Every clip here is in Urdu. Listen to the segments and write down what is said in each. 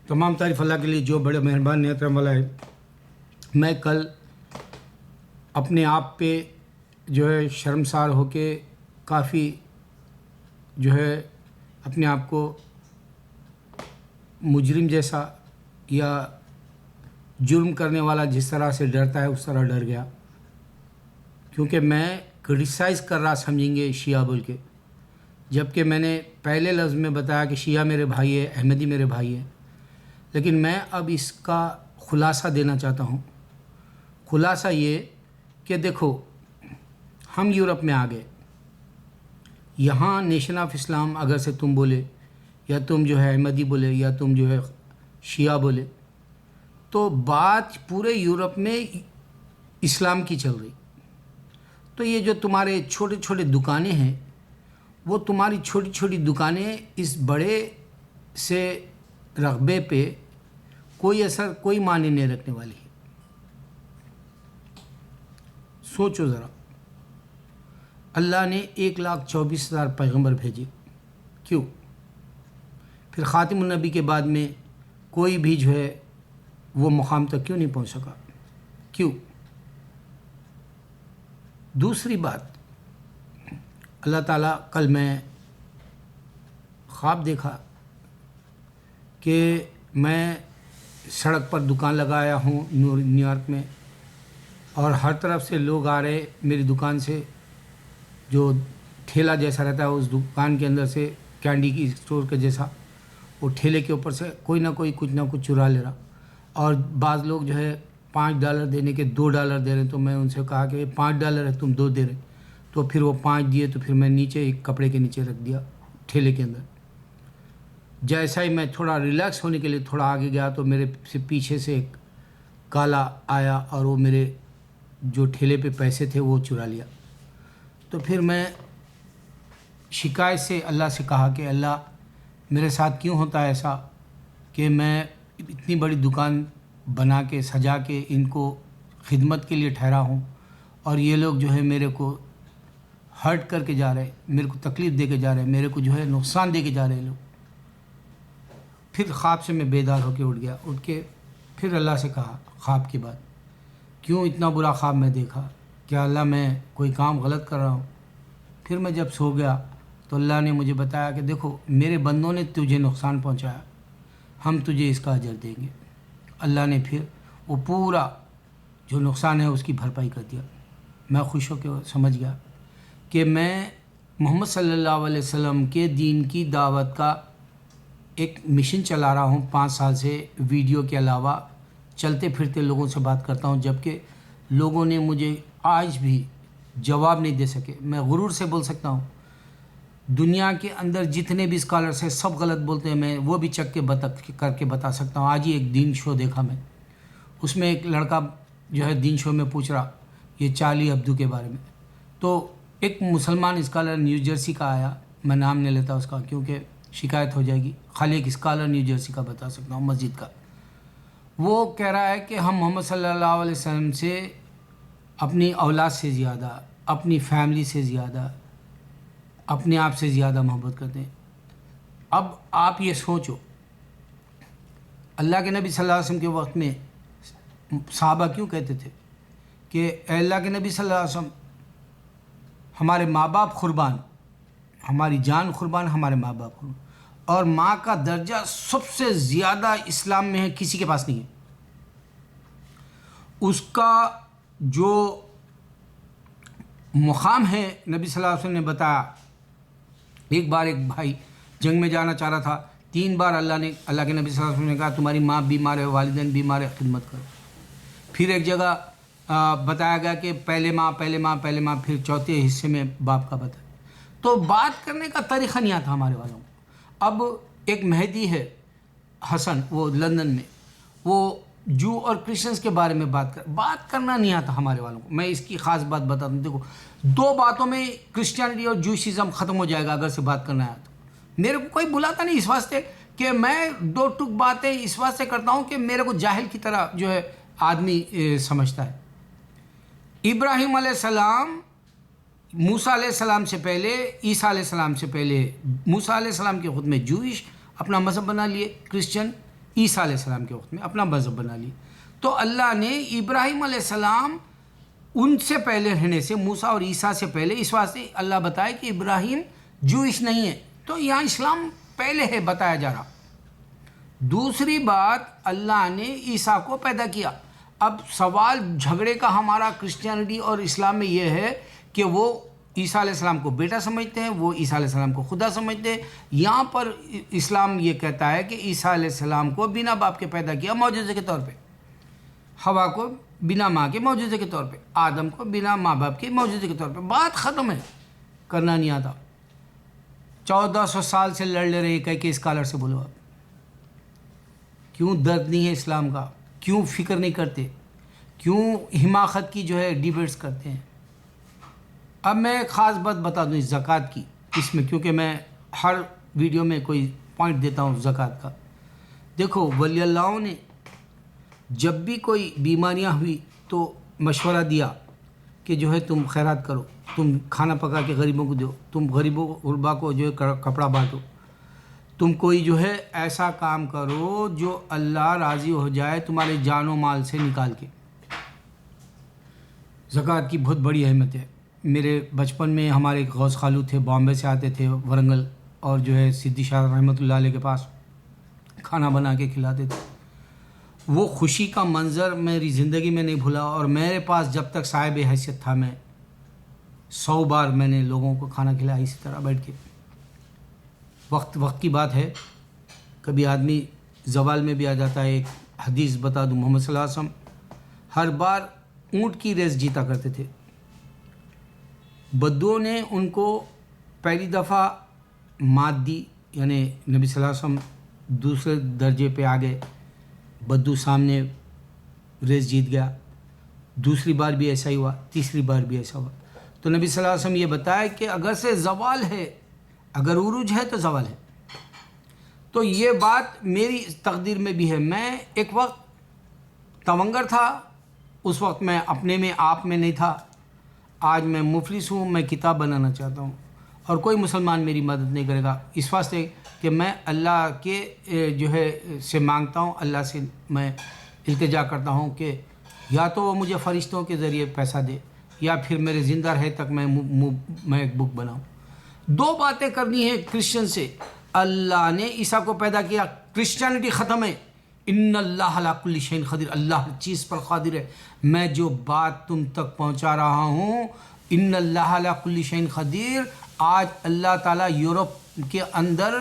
تمام تعریف اللہ کے لیے جو بڑے مہربان نہایت رحم والا ہے۔ میں کل اپنے آپ پہ جو ہے شرمسار ہو کے کافی جو ہے اپنے آپ کو مجرم جیسا یا جرم کرنے والا جس طرح سے ڈرتا ہے اس طرح ڈر گیا، کیونکہ میں کرٹیسائز کر رہا سمجھیں گے شیعہ بول کے، جبکہ میں نے پہلے لفظ میں بتایا کہ شیعہ میرے بھائی ہے، احمدی میرے بھائی ہے، لیکن میں اب اس کا خلاصہ دینا چاہتا ہوں۔ خلاصہ یہ کہ دیکھو، ہم یورپ میں آ گئے، یہاں نیشن آف اسلام اگر سے تم بولے یا تم جو ہے احمدی بولے یا تم جو ہے شیعہ بولے، تو بات پورے یورپ میں اسلام کی چل رہی۔ تو یہ جو تمہارے چھوٹے چھوٹے دکانیں ہیں، وہ تمہاری چھوٹی چھوٹی دکانیں اس بڑے سے رقبے پہ کوئی اثر کوئی معنی نہیں رکھنے والی ہے۔ سوچو ذرا، اللہ نے 1,24,000 پیغمبر بھیجے، کیوں؟ پھر خاتم النبی کے بعد میں کوئی بھی جو ہے وہ مقام تک کیوں نہیں پہنچ سکا؟ کیوں؟ دوسری بات، اللہ تعالیٰ کل میں خواب دیکھا کہ میں سڑک پر دکان لگایا ہوں نیو یارک میں، اور ہر طرف سے لوگ آ رہے میری دکان سے، جو ٹھیلا جیسا رہتا ہے اس دکان کے اندر سے، کینڈی کی اسٹور کے جیسا، وہ ٹھیلے کے اوپر سے کوئی نہ کوئی کچھ نہ کچھ چرا لے رہا، اور بعض لوگ جو ہے $5 دینے کے $2 دے رہے ہیں، تو میں ان سے کہا کہ $5 ہے، تم 2 دے رہے، تو پھر وہ 5 دیے، تو پھر میں نیچے ایک کپڑے کے نیچے رکھ دیا ٹھیلے کے اندر۔ جیسا ہی میں تھوڑا ریلیکس ہونے کے لیے تھوڑا آگے گیا تو میرے سے پیچھے سے ایک کالا آیا اور وہ میرے جو ٹھیلے پہ پیسے تھے وہ چرا لیا۔ تو پھر میں شکایت سے اللہ سے کہا کہ اللہ، میرے ساتھ کیوں ہوتا ہے ایسا کہ میں اتنی بڑی دکان بنا کے سجا کے ان کو خدمت کے لیے ٹھہرا ہوں، اور یہ لوگ جو ہے میرے کو ہرٹ کر کے جا رہے، میرے کو تکلیف دے کے جا رہے، میرے کو جو ہے نقصان دے کے جا رہے لوگ۔ پھر خواب سے میں بیدار ہو کے اٹھ گیا، اٹھ کے پھر اللہ سے کہا خواب کے بعد، کیوں اتنا برا خواب میں دیکھا؟ کیا اللہ میں کوئی کام غلط کر رہا ہوں؟ پھر میں جب سو گیا تو اللہ نے مجھے بتایا کہ دیکھو، میرے بندوں نے تجھے نقصان پہنچایا، ہم تجھے اس کا اجر دیں گے۔ اللہ نے پھر وہ پورا جو نقصان ہے اس کی بھرپائی کر دیا۔ میں خوش ہو کے سمجھ گیا کہ میں محمد صلی اللہ علیہ وسلم کے دین کی دعوت کا ایک مشن چلا رہا ہوں 5 سال سے، ویڈیو کے علاوہ چلتے پھرتے لوگوں سے بات کرتا ہوں، جبکہ لوگوں نے مجھے آج بھی جواب نہیں دے سکے۔ میں غرور سے بول سکتا ہوں، دنیا کے اندر جتنے بھی اسکالرس ہیں سب غلط بولتے ہیں، میں وہ بھی چک کے کر کے بتا سکتا ہوں۔ آج ہی ایک دین شو دیکھا میں، اس میں ایک لڑکا جو ہے دین شو میں پوچھ رہا یہ چارلی ابدو کے بارے میں، تو ایک مسلمان اسکالر نیو جرسی کا آیا، میں نام نہیں لیتا اس کا کیونکہ شکایت ہو جائے گی، خالی ایک اسکالر نیو جرسی کا بتا سکتا ہوں، مسجد کا۔ وہ کہہ رہا ہے کہ ہم محمد صلی اللہ علیہ وسلم سے اپنی اولاد سے زیادہ، اپنی فیملی سے زیادہ، اپنے آپ سے زیادہ محبت کرتے ہیں۔ اب آپ یہ سوچو، اللہ کے نبی صلی اللہ علیہ وسلم کے وقت میں صحابہ کیوں کہتے تھے کہ اے اللہ کے نبی صلی اللہ علیہ وسلم، ہمارے ماں باپ قربان، ہماری جان قربان، ہمارے ماں باپ قربان، اور ماں کا درجہ سب سے زیادہ اسلام میں ہے، کسی کے پاس نہیں ہے۔ اس کا جو مقام ہے نبی صلی اللہ علیہ وسلم نے بتایا۔ ایک بار ایک بھائی جنگ میں جانا چاہ رہا تھا، 3 بار اللہ کے نبی صلی اللہ علیہ وسلم نے کہا تمہاری ماں بیمار ہے، والدین بیمار ہے، خدمت کرو۔ پھر ایک جگہ بتایا گیا کہ پہلے ماں، پھر چوتھے حصے میں باپ کا بتایا۔ تو بات کرنے کا طریقہ نہیں آتا ہمارے والوں کو۔ اب ایک مہدی ہے حسن، وہ لندن میں، وہ جو اور کرسچنس کے بارے میں بات کرنا نہیں آتا ہمارے والوں کو۔ میں اس کی خاص بات بتاتا ہوں، دیکھو 2 باتوں میں کرسچینٹی اور جوئشزم ختم ہو جائے گا اگر سے بات کرنا ہے تو۔ میرے کو کوئی بلاتا نہیں اس واسطے کہ میں 2 ٹک باتیں اس واسطے کرتا ہوں کہ میرے کو جاہل کی طرح جو ہے آدمی سمجھتا ہے۔ ابراہیم علیہ السلام موسیٰ علیہ السلام سے پہلے، عیسیٰ علیہ السلام سے پہلے، موسیٰ علیہ السلام کے خود میں جوئش اپنا مذہب بنا لیے، کرسچن عیسیٰ علیہ السلام کے وقت میں اپنا مذہب بنا لی. تو اللہ نے ابراہیم علیہ السلام ان سے پہلے رہنے سے، موسیٰ اور عیسیٰ سے پہلے، اس واسطے اللہ بتائے کہ ابراہیم جوئش نہیں ہے، تو یہاں اسلام پہلے ہے بتایا جا رہا. دوسری بات، اللہ نے عیسیٰ کو پیدا کیا. اب سوال جھگڑے کا ہمارا کرسچینٹی اور اسلام میں یہ ہے کہ وہ عیسیٰ علیہ السلام کو بیٹا سمجھتے ہیں، وہ عیسیٰ علیہ السلام کو خدا سمجھتے ہیں. یہاں پر اسلام یہ کہتا ہے کہ عیسیٰ علیہ السلام کو بنا باپ کے پیدا کیا معجزے کے طور پہ، حوا کو بنا ماں کے معجزے کے طور پہ، آدم کو بنا ماں باپ کے معجزے کے طور پہ. بات ختم ہے، کرنا نہیں آتا. 1400 سال سے لڑ لے رہے ہیں کہ اسکالر سے بولو آپ، کیوں درد نہیں ہے اسلام کا؟ کیوں فکر نہیں کرتے؟ کیوں حماقت کی جو ہے ڈیبیٹس کرتے ہیں؟ اب میں ایک خاص بات بتا دوں اس زکوٰۃ کی، اس میں کیونکہ میں ہر ویڈیو میں کوئی پوائنٹ دیتا ہوں زکوٰۃ کا. دیکھو ولی اللہ نے جب بھی کوئی بیماریاں ہوئی تو مشورہ دیا کہ جو ہے تم خیرات کرو، تم کھانا پکا کے غریبوں کو دو، تم غریبوں غربا کو جو ہے کپڑا بانٹو، تم کوئی جو ہے ایسا کام کرو جو اللہ راضی ہو جائے تمہارے جان و مال سے نکال کے. زکوٰۃ کی بہت بڑی اہمیت ہے. میرے بچپن میں ہمارے ایک غوث خالو تھے، بامبے سے آتے تھے ورنگل، اور جو ہے سدھی شاہ رحمۃ اللہ علیہ کے پاس کھانا بنا کے کھلاتے تھے. وہ خوشی کا منظر میری زندگی میں نہیں بھولا. اور میرے پاس جب تک صاحب حیثیت تھا، میں 100 بار میں نے لوگوں کو کھانا کھلایا اسی طرح بیٹھ کے. وقت کی بات ہے، کبھی آدمی زوال میں بھی آ جاتا ہے. ایک حدیث بتا دوں، محمد صلی اللہ علیہ وسلم ہر بار اونٹ کی ریس جیتا کرتے تھے. بدوؤں نے ان کو پہلی دفعہ مات دی، یعنی نبی صلی اللہ علیہ وسلم دوسرے درجے پہ آ گئے، بدو سامنے ریس جیت گیا. دوسری بار بھی ایسا ہی ہوا، تیسری بار بھی ایسا ہوا. تو نبی صلی اللہ علیہ وسلم یہ بتایا کہ اگر سے زوال ہے، اگر عروج ہے تو زوال ہے. تو یہ بات میری تقدیر میں بھی ہے. میں ایک وقت تونگر تھا، اس وقت میں اپنے میں آپ میں نہیں تھا. آج میں مفلس ہوں، میں کتاب بنانا چاہتا ہوں اور کوئی مسلمان میری مدد نہیں کرے گا، اس واسطے کہ میں اللہ کے جو ہے سے مانگتا ہوں، اللہ سے میں التجا کرتا ہوں کہ یا تو وہ مجھے فرشتوں کے ذریعے پیسہ دے، یا پھر میرے زندہ رہے تک میں ایک بک بناؤں. 2 باتیں کرنی ہے کرسچن سے. اللہ نے عیسیٰ کو پیدا کیا، کرسچینٹی ختم ہے. ان اللہ علی کل شیء قدیر، اللہ ہر چیز پر قادر ہے. میں جو بات تم تک پہنچا رہا ہوں، ان اللہ علی کل شیء قدیر، آج اللہ تعالیٰ یورپ کے اندر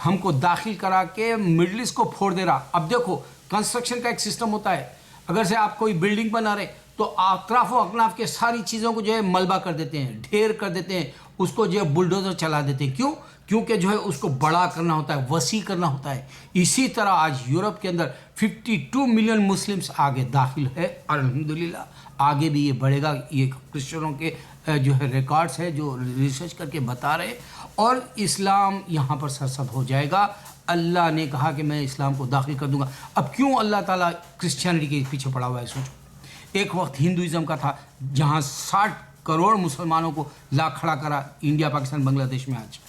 ہم کو داخل کرا کے مڈل ایسٹ کو پھوڑ دے رہا. اب دیکھو کنسٹرکشن کا ایک سسٹم ہوتا ہے، اگر سے آپ کوئی بلڈنگ بنا رہے تو اطراف و اکناف کے ساری چیزوں کو جو ہے ملبہ کر دیتے ہیں، ڈھیر کر دیتے ہیں، اس کو جو ہے بلڈوزر چلا دیتے ہیں. کیوں؟ کیونکہ جو ہے اس کو بڑا کرنا ہوتا ہے، وسیع کرنا ہوتا ہے. اسی طرح آج یورپ کے اندر 52 ملین مسلمس آگے داخل ہے، اور الحمدللہ آگے بھی یہ بڑھے گا. یہ کرسچنوں کے جو ہے ریکارڈز ہے جو ریسرچ کر کے بتا رہے، اور اسلام یہاں پر سرسب ہو جائے گا. اللہ نے کہا کہ میں اسلام کو داخل کر دوں گا. اب کیوں اللہ تعالیٰ کرسچینٹی کے پیچھے پڑا ہوا ہے؟ سوچو، ایک وقت ہندوازم کا تھا جہاں 60 کروڑ مسلمانوں کو لا کھڑا کرا انڈیا، پاکستان، بنگلہ دیش میں. آج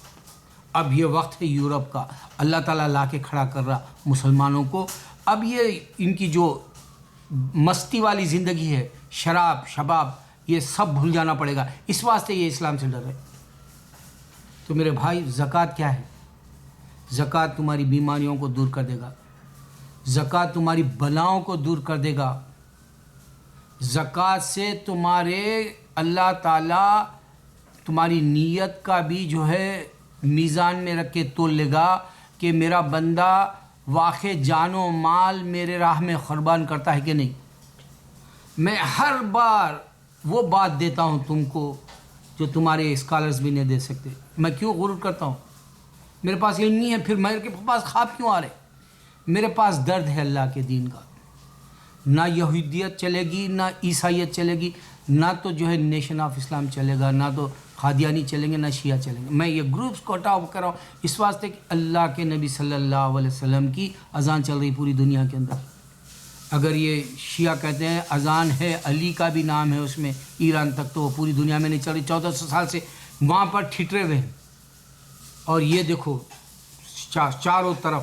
اب یہ وقت ہے یورپ کا، اللہ تعالیٰ لا کے کھڑا کر رہا مسلمانوں کو. اب یہ ان کی جو مستی والی زندگی ہے، شراب شباب، یہ سب بھول جانا پڑے گا. اس واسطے یہ اسلام سے ڈر ہے. تو میرے بھائی، زکوٰۃ کیا ہے؟ زکوٰۃ تمہاری بیماریوں کو دور کر دے گا، زکوٰۃ تمہاری بلاؤں کو دور کر دے گا. زکوٰۃ سے تمہارے اللہ تعالیٰ تمہاری نیت کا بھی جو ہے میزان میں رکھ کے تول لے گا کہ میرا بندہ واقع جان و مال میرے راہ میں قربان کرتا ہے کہ نہیں. میں ہر بار وہ بات دیتا ہوں تم کو جو تمہارے اسکالرز بھی نہیں دے سکتے. میں کیوں غرور کرتا ہوں؟ میرے پاس علم نہیں ہے، پھر میرے پاس خواب کیوں آ رہے؟ میرے پاس درد ہے اللہ کے دین کا. نہ یہودیت چلے گی، نہ عیسائیت چلے گی، نہ تو جو ہے نیشن آف اسلام چلے گا، نہ تو قادیانی چلیں گے، نہ شیعہ چلیں گے. میں یہ گروپس کو ہٹا کر رہا ہوں اس واسطے کہ اللہ کے نبی صلی اللہ علیہ وسلم کی اذان چل رہی پوری دنیا کے اندر. اگر یہ شیعہ کہتے ہیں اذان ہے، علی کا بھی نام ہے اس میں، ایران تک، تو وہ پوری دنیا میں نہیں چل رہی. 1400 سال سے وہاں پر ٹھٹرے ہوئے ہیں. اور یہ دیکھو چاروں طرف